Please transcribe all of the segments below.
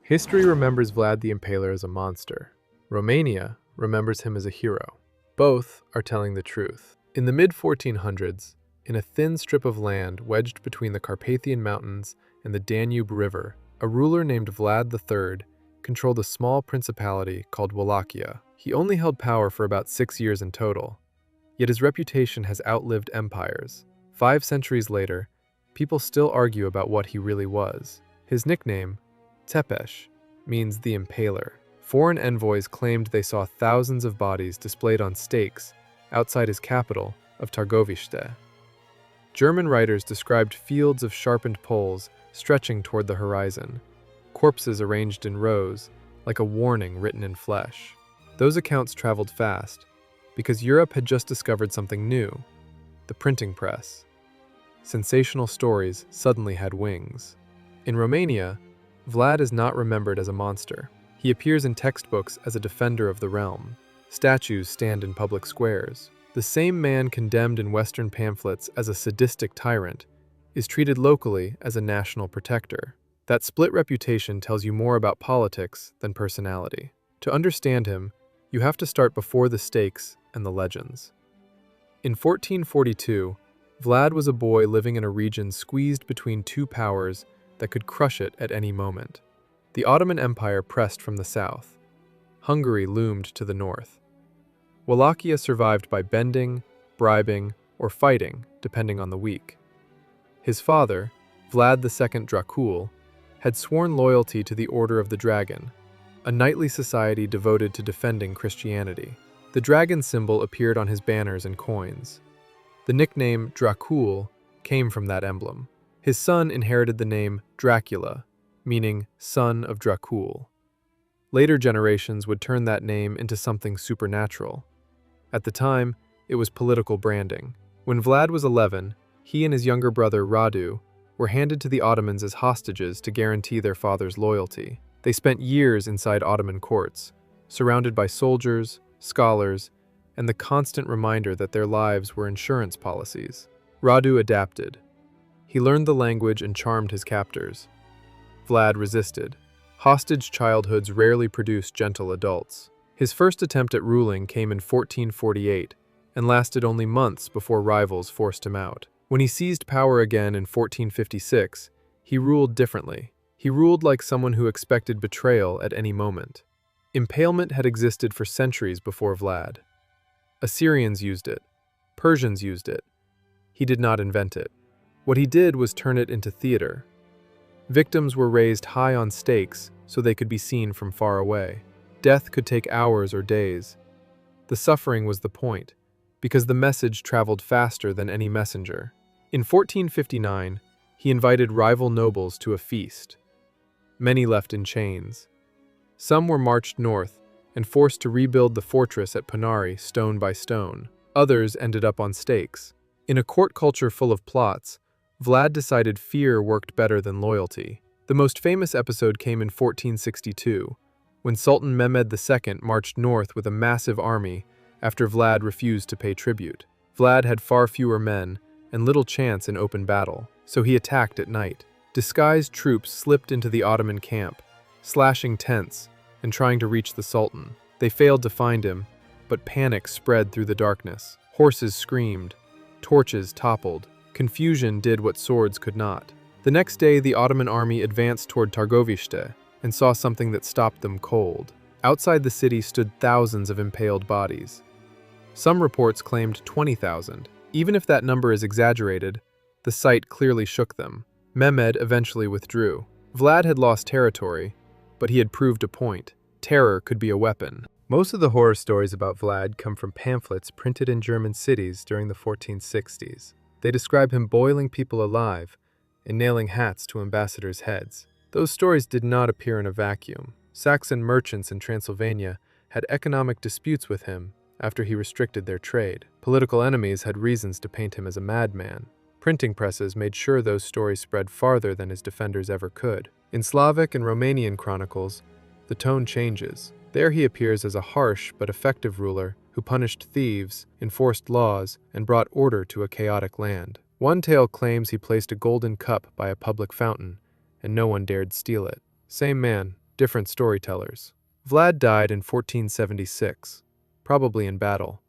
History remembers Vlad the Impaler as a monster. Romania remembers him as a hero. Both are telling the truth. In the mid-1400s, in a thin strip of land wedged between the Carpathian Mountains and the Danube River, a ruler named Vlad III controlled a small principality called Wallachia. He only held power for about 6 years in total, yet his reputation has outlived empires. 5 centuries later, people still argue about what he really was. His nickname, Tepesh, means the Impaler. Foreign envoys claimed they saw thousands of bodies displayed on stakes outside his capital of Targovište. German writers described fields of sharpened poles stretching toward the horizon, corpses arranged in rows, like a warning written in flesh. Those accounts traveled fast, because Europe had just discovered something new, the printing press. Sensational stories suddenly had wings. In Romania, Vlad is not remembered as a monster. He appears in textbooks as a defender of the realm. Statues stand in public squares. The same man condemned in Western pamphlets as a sadistic tyrant is treated locally as a national protector. That split reputation tells you more about politics than personality. To understand him, you have to start before the stakes and the legends. In 1442, Vlad was a boy living in a region squeezed between 2 powers that could crush it at any moment. The Ottoman Empire pressed from the south. Hungary loomed to the north. Wallachia survived by bending, bribing, or fighting, depending on the week. His father, Vlad II Dracula, had sworn loyalty to the Order of the Dragon, a knightly society devoted to defending Christianity. The dragon symbol appeared on his banners and coins. The nickname Dracula came from that emblem. His son inherited the name Dracula, meaning son of Dracul. Later generations would turn that name into something supernatural. At the time, it was political branding. When Vlad was 11, he and his younger brother Radu were handed to the Ottomans as hostages to guarantee their father's loyalty. They spent years inside Ottoman courts, surrounded by soldiers, scholars, and the constant reminder that their lives were insurance policies. Radu adapted. He learned the language and charmed his captors. Vlad resisted. Hostage childhoods rarely produce gentle adults. His first attempt at ruling came in 1448 and lasted only months before rivals forced him out. When he seized power again in 1456, he ruled differently. He ruled like someone who expected betrayal at any moment. Impalement had existed for centuries before Vlad. Assyrians used it. Persians used it. He did not invent it. What he did was turn it into theater. Victims were raised high on stakes so they could be seen from far away. Death could take hours or days. The suffering was the point, because the message traveled faster than any messenger. In 1459, he invited rival nobles to a feast. Many left in chains. Some were marched north and forced to rebuild the fortress at Panari stone by stone. Others ended up on stakes. In a court culture full of plots, Vlad decided fear worked better than loyalty. The most famous episode came in 1462, when Sultan Mehmed II marched north with a massive army after Vlad refused to pay tribute. Vlad had far fewer men and little chance in open battle, so he attacked at night. Disguised troops slipped into the Ottoman camp, slashing tents and trying to reach the Sultan. They failed to find him, but panic spread through the darkness. Horses screamed, torches toppled. Confusion did what swords could not. The next day, the Ottoman army advanced toward Targovište and saw something that stopped them cold. Outside the city stood thousands of impaled bodies. Some reports claimed 20,000. Even if that number is exaggerated, the sight clearly shook them. Mehmed eventually withdrew. Vlad had lost territory, but he had proved a point. Terror could be a weapon. Most of the horror stories about Vlad come from pamphlets printed in German cities during the 1460s. They describe him boiling people alive and nailing hats to ambassadors' heads. Those stories did not appear in a vacuum. Saxon merchants in Transylvania had economic disputes with him after he restricted their trade. Political enemies had reasons to paint him as a madman. Printing presses made sure those stories spread farther than his defenders ever could. In Slavic and Romanian chronicles, the tone changes. There he appears as a harsh but effective ruler who punished thieves, enforced laws, and brought order to a chaotic land. One tale claims he placed a golden cup by a public fountain, and no one dared steal it. Same man, different storytellers. Vlad died in 1476, probably in battle,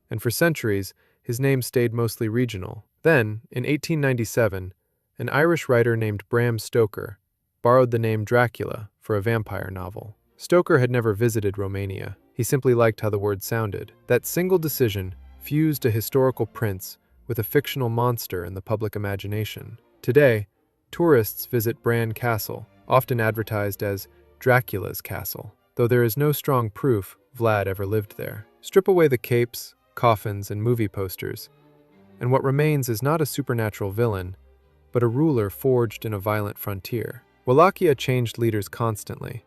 and for centuries, his name stayed mostly regional. Then, in 1897, an Irish writer named Bram Stoker borrowed the name Dracula for a vampire novel. Stoker had never visited Romania. He simply liked how the word sounded. That single decision fused a historical prince with a fictional monster in the public imagination. Today, tourists visit Bran Castle, often advertised as Dracula's castle, though there is no strong proof Vlad ever lived there. Strip away the capes, coffins, and movie posters, and what remains is not a supernatural villain, but a ruler forged in a violent frontier. Wallachia changed leaders constantly.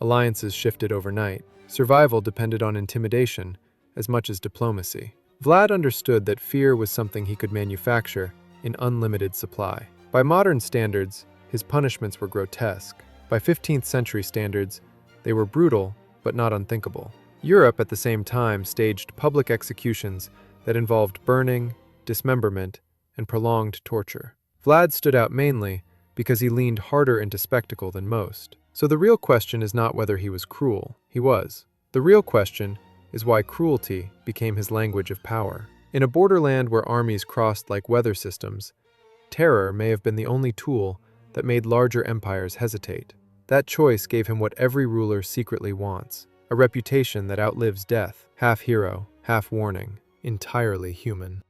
Alliances shifted overnight. Survival depended on intimidation as much as diplomacy. Vlad understood that fear was something he could manufacture in unlimited supply. By modern standards, his punishments were grotesque. By 15th century standards, they were brutal but not unthinkable. Europe at the same time staged public executions that involved burning, dismemberment, and prolonged torture. Vlad stood out mainly because he leaned harder into spectacle than most. So the real question is not whether he was cruel. He was. The real question is why cruelty became his language of power. In a borderland where armies crossed like weather systems, terror may have been the only tool that made larger empires hesitate. That choice gave him what every ruler secretly wants: a reputation that outlives death, half hero, half warning, entirely human.